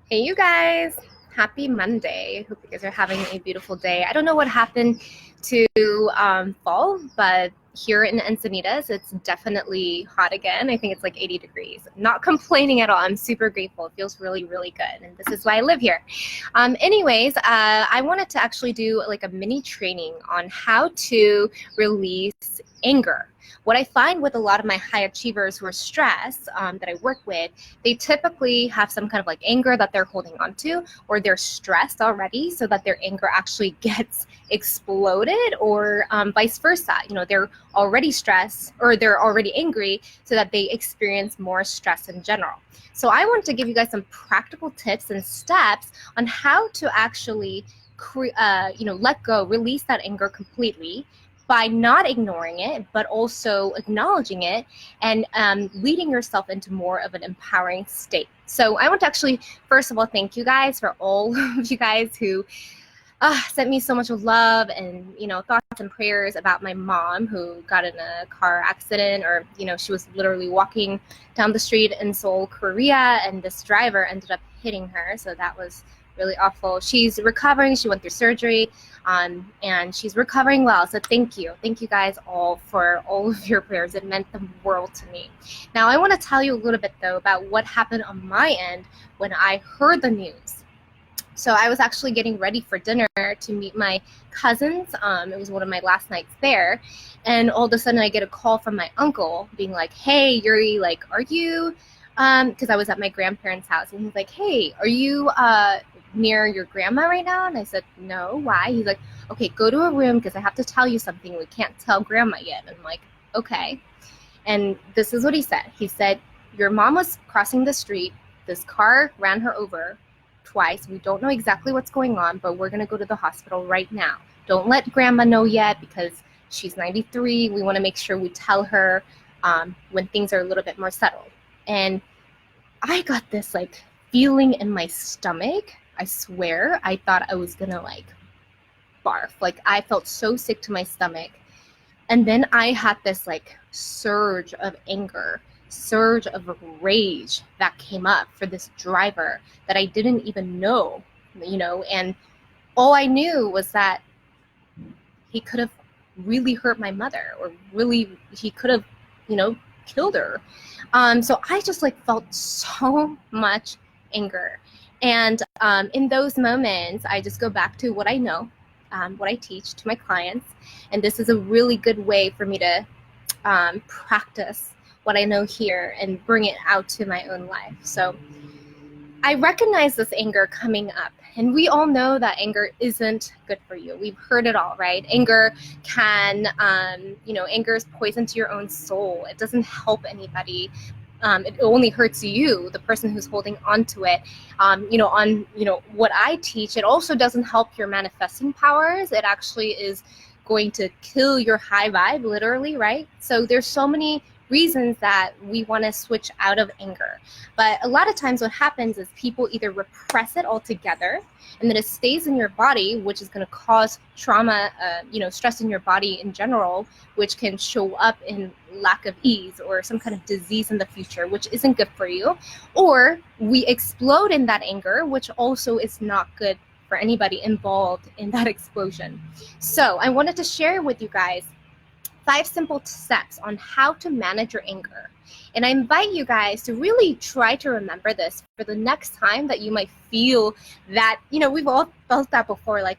Hey, you guys. Happy Monday. Hope you guys are having a beautiful day. I don't know what happened to fall, but here in Encinitas, it's definitely hot again. I think it's like 80 degrees. Not complaining at all. I'm super grateful. It feels really, really good. And this is why I live here. Anyways, I wanted to actually do like a mini training on how to release anger. What I find with a lot of my high achievers who are stressed that I work with, they typically have some kind of like anger that they're holding on to, or they're stressed already so that their anger actually gets exploded, or vice versa. They're already stressed or they're already angry so that they experience more stress in general. So I want to give you guys some practical tips and steps on how to actually let go, release that anger completely by not ignoring it, but also acknowledging it and leading yourself into more of an empowering state. So I want to actually, first of all, thank you guys for all of you guys who sent me so much love and thoughts and prayers about my mom who got in a car accident, or she was literally walking down the street in Seoul, Korea, and this driver ended up hitting her. So that was really awful. She's recovering. She went through surgery, and she's recovering well. So thank you guys all for all of your prayers. It meant the world to me. Now I want to tell you a little bit though about what happened on my end when I heard the news. So I was actually getting ready for dinner to meet my cousins. It was one of my last nights there. And all of a sudden I get a call from my uncle being like, hey, Yuri, like, are you, because I was at my grandparents' house. And he's like, hey, are you near your grandma right now? And I said, no, why? He's like, okay, go to a room because I have to tell you something. We can't tell grandma yet. And I'm like, okay. And this is what he said. He said, your mom was crossing the street. This car ran her over twice. We don't know exactly what's going on, but we're going to go to the hospital right now. Don't let grandma know yet because she's 93. We want to make sure we tell her when things are a little bit more settled. And I got this like feeling in my stomach. I swear, I thought I was going to like barf. Like I felt so sick to my stomach. And then I had this like surge of anger, surge of rage that came up for this driver that I didn't even know, and all I knew was that he could have really hurt my mother, or really he could have, killed her. So I just like felt so much anger. And in those moments, I just go back to what I know, what I teach to my clients. And this is a really good way for me to practice what I know here and bring it out to my own life. So I recognize this anger coming up, and we all know that anger isn't good for you. We've heard it all, right? Anger can, anger is poison to your own soul. It doesn't help anybody. It only hurts you, the person who's holding on to it. What I teach, it also doesn't help your manifesting powers. It actually is going to kill your high vibe, literally, right? So there's so many reasons that we want to switch out of anger. But a lot of times what happens is people either repress it altogether, and then it stays in your body, which is going to cause trauma, stress in your body in general, which can show up in lack of ease or some kind of disease in the future, which isn't good for you. Or we explode in that anger, which also is not good for anybody involved in that explosion. So I wanted to share with you guys 5 simple steps on how to manage your anger. And I invite you guys to really try to remember this for the next time that you might feel that, we've all felt that before, like,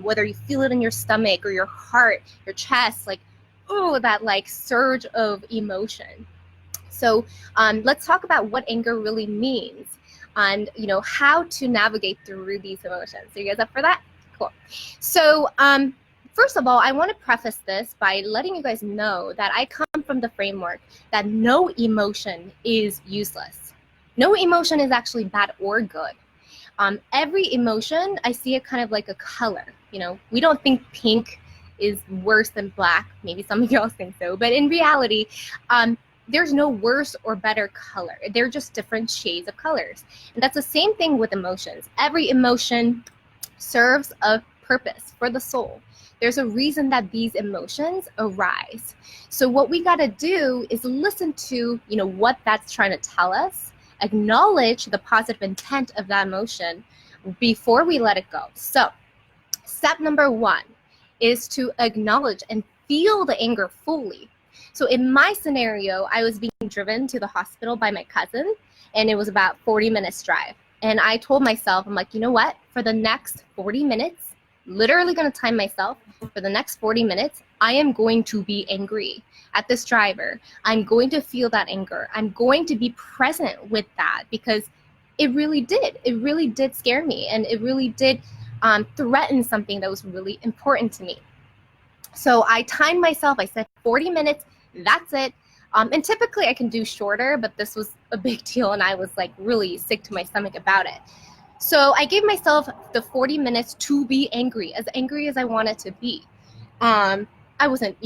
whether you feel it in your stomach or your heart, your chest, like, oh, that like surge of emotion. So let's talk about what anger really means and, how to navigate through these emotions. So you guys up for that? Cool. So, first of all, I want to preface this by letting you guys know that I come from the framework that no emotion is useless. No emotion is actually bad or good. Every emotion, I see it kind of like a color. We don't think pink is worse than black. Maybe some of y'all think so. But in reality, there's no worse or better color. They're just different shades of colors. And that's the same thing with emotions. Every emotion serves a purpose for the soul. There's a reason that these emotions arise. So what we got to do is listen to, what that's trying to tell us, acknowledge the positive intent of that emotion before we let it go. So step number one is to acknowledge and feel the anger fully. So in my scenario, I was being driven to the hospital by my cousin, and it was about 40 minutes drive. And I told myself, I'm like, you know what? For the next 40 minutes, literally going to time myself, for the next 40 minutes, I am going to be angry at this driver. I'm going to feel that anger. I'm going to be present with that, because it really did scare me, and it really did threaten something that was really important to me. So I timed myself. I said 40 minutes, that's it. And typically I can do shorter, but this was a big deal, and I was like really sick to my stomach about it. So I gave myself the 40 minutes to be angry as I wanted to be. I wasn't,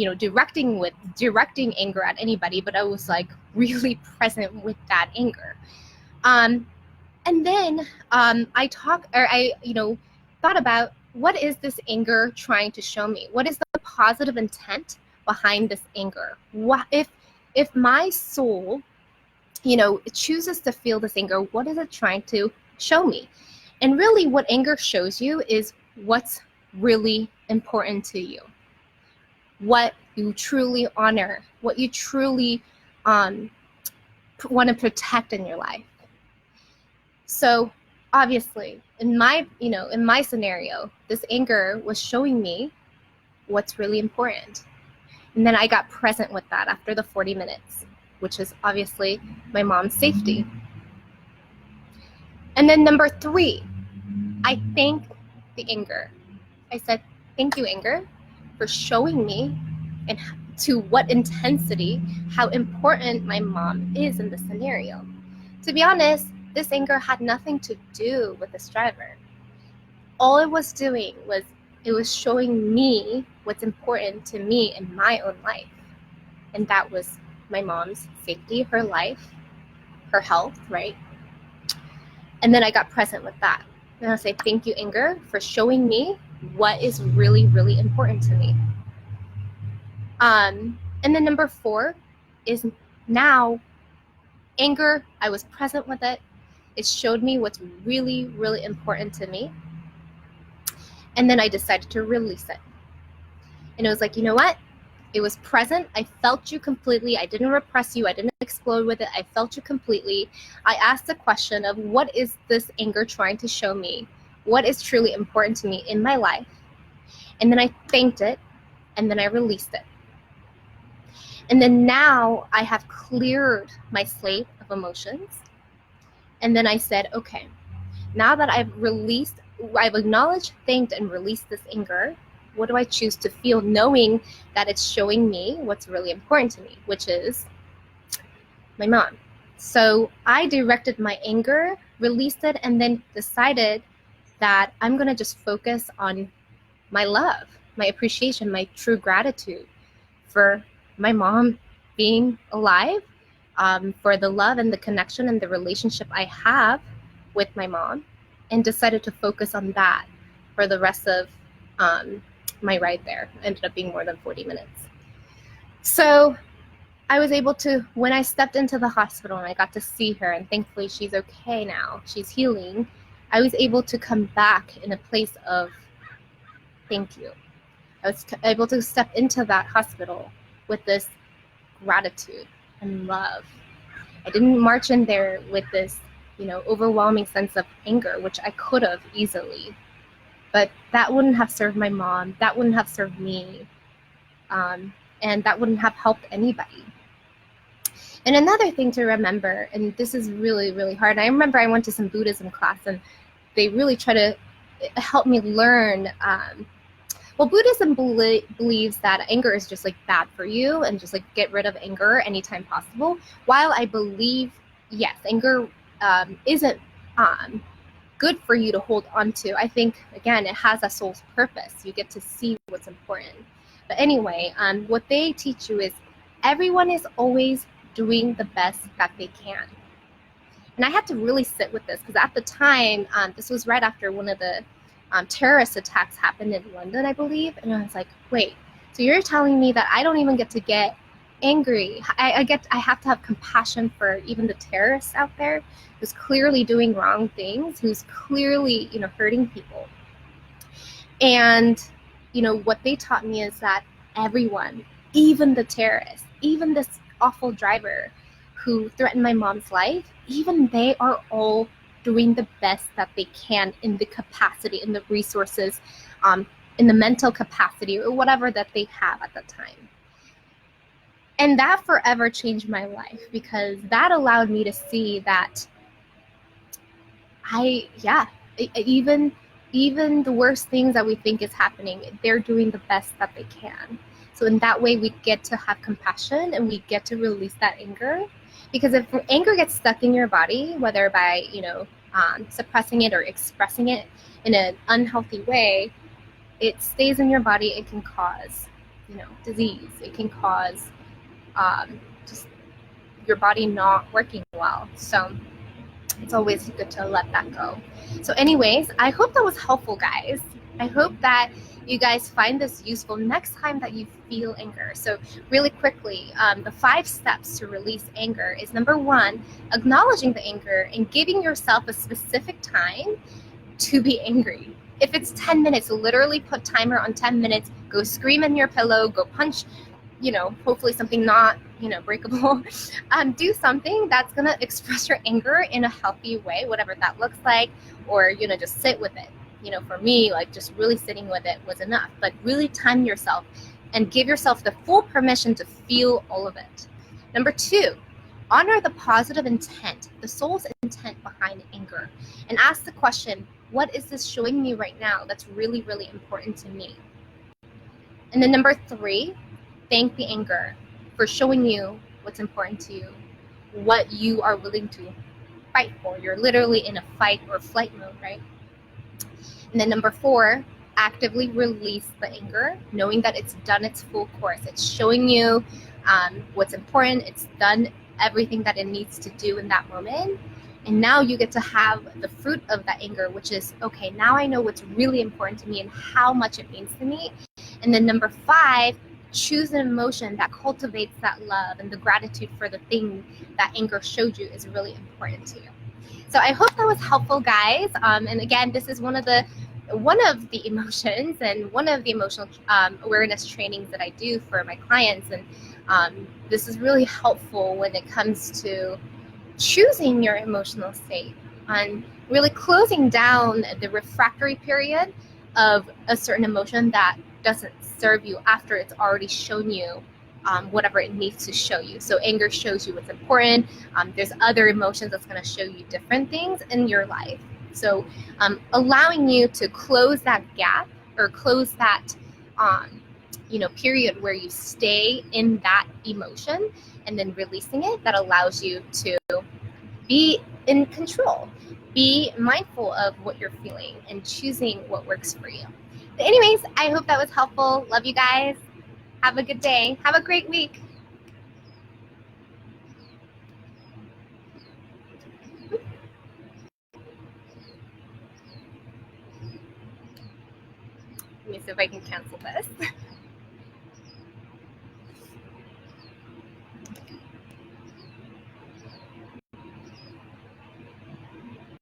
directing anger at anybody, but I was like really present with that anger. And then I thought about, what is this anger trying to show me? What is the positive intent behind this anger? What if my soul, chooses to feel this anger, what is it trying to show me? And really what anger shows you is what's really important to you, what you truly honor, what you truly want to protect in your life. So obviously in my scenario, this anger was showing me what's really important. And then I got present with that after the 40 minutes, which is obviously my mom's safety. And then number 3, I thanked the anger. I said, thank you, anger, for showing me and to what intensity, how important my mom is in this scenario. To be honest, this anger had nothing to do with this driver. All it was doing was it was showing me what's important to me in my own life. And that was my mom's safety, her life, her health, right? And then I got present with that. And I'll say, thank you, anger, for showing me what is really, really important to me. And then number 4 is now anger, I was present with it. It showed me what's really, really important to me. And then I decided to release it. And it was like, you know what? It was present. I felt you completely. I didn't repress you. I didn't explode with it. I felt you completely. I asked the question of, what is this anger trying to show me? What is truly important to me in my life? And then I thanked it, and then I released it. And then now I have cleared my slate of emotions. And then I said, okay, now that I've acknowledged, thanked, and released this anger, what do I choose to feel, knowing that it's showing me what's really important to me, which is my mom. So I directed my anger, released it, and then decided that I'm going to just focus on my love, my appreciation, my true gratitude for my mom being alive, for the love and the connection and the relationship I have with my mom, and decided to focus on that for the rest of my ride there. It ended up being more than 40 minutes. So I was able to, when I stepped into the hospital and I got to see her, and thankfully she's okay now, she's healing, I was able to come back in a place of thank you. I was able to step into that hospital with this gratitude and love. I didn't march in there with this, overwhelming sense of anger, which I could have easily, but that wouldn't have served my mom. That wouldn't have served me. And that wouldn't have helped anybody. And another thing to remember, and this is really, really hard. I remember I went to some Buddhism class, and they really try to help me learn. Buddhism believes that anger is just like bad for you, and just like get rid of anger anytime possible. While I believe, yes, anger isn't good for you to hold on to. I think, again, it has a soul's purpose. You get to see what's important. But anyway, what they teach you is everyone is always doing the best that they can. And I had to really sit with this, because at the time, this was right after one of the terrorist attacks happened in London, I believe. And I was like, wait, so you're telling me that I don't even get to get angry. I have to have compassion for even the terrorists out there who's clearly doing wrong things, who's clearly, hurting people. And, what they taught me is that everyone, even the terrorists, even this awful driver who threatened my mom's life, even they are all doing the best that they can in the capacity, in the resources, in the mental capacity, or whatever that they have at the time. And that forever changed my life, because that allowed me to see that even the worst things that we think is happening, they're doing the best that they can. So in that way, we get to have compassion and we get to release that anger. Because if anger gets stuck in your body, whether by, suppressing it or expressing it in an unhealthy way, it stays in your body. It can cause, disease. It can cause just your body not working well. So it's always good to let that go. So anyways, I hope that was helpful, guys. I hope that you guys find this useful next time that you feel anger. So really quickly, the 5 steps to release anger is, number 1, acknowledging the anger and giving yourself a specific time to be angry. If it's 10 minutes, literally put timer on 10 minutes, go scream in your pillow, go punch, hopefully something not, breakable. Do something that's going to express your anger in a healthy way, whatever that looks like, or, just sit with it. For me, just really sitting with it was enough, but really time yourself and give yourself the full permission to feel all of it. Number 2, honor the positive intent, the soul's intent behind anger, and ask the question, what is this showing me right now that's really, really important to me? And then number 3, thank the anger for showing you what's important to you, what you are willing to fight for. You're literally in a fight or flight mode, right? And then number 4, actively release the anger, knowing that it's done its full course. It's showing you what's important. It's done everything that it needs to do in that moment. And now you get to have the fruit of that anger, which is, okay, now I know what's really important to me and how much it means to me. And then number 5, choose an emotion that cultivates that love and the gratitude for the thing that anger showed you is really important to you. So I hope that was helpful, guys. And again, this is one of the emotions and one of the emotional awareness trainings that I do for my clients. And this is really helpful when it comes to choosing your emotional state and really closing down the refractory period of a certain emotion that doesn't serve you after it's already shown you whatever it needs to show you. So anger shows you what's important. There's other emotions that's going to show you different things in your life. So allowing you to close that gap or close that period where you stay in that emotion and then releasing it, that allows you to be in control, be mindful of what you're feeling and choosing what works for you. But anyways, I hope that was helpful. Love you guys. Have a good day. Have a great week. Let me see if I can cancel this.